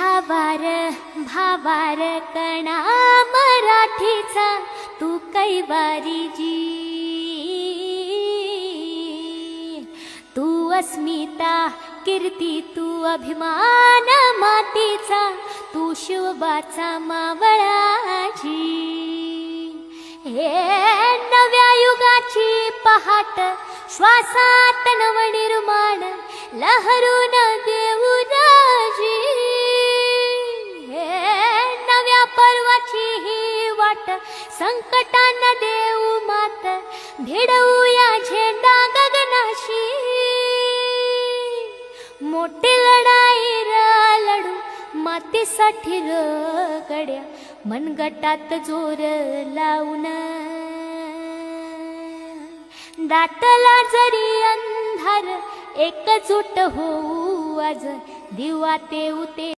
भावार भावार कणा मराठीचा तू कैवारी जी, तू अस्मिता कीर्ती तू अभिमान मातीचा, तू शिवबाचा मावळाजी. हे नव्या युगाची पहाट श्वासात नवनिर्माण लहरून देऊ राजी. हे नव्या पर्वाची ही वाट संकटांना देऊ मात, भिडवूया झेंडा गगनाशी. मोठी लढाई लढू मातीसाठी गड्या, मनगटात जोर लावून. दाटला जरी अंधार एकजूट होऊ आज, दिवा तेऊ ते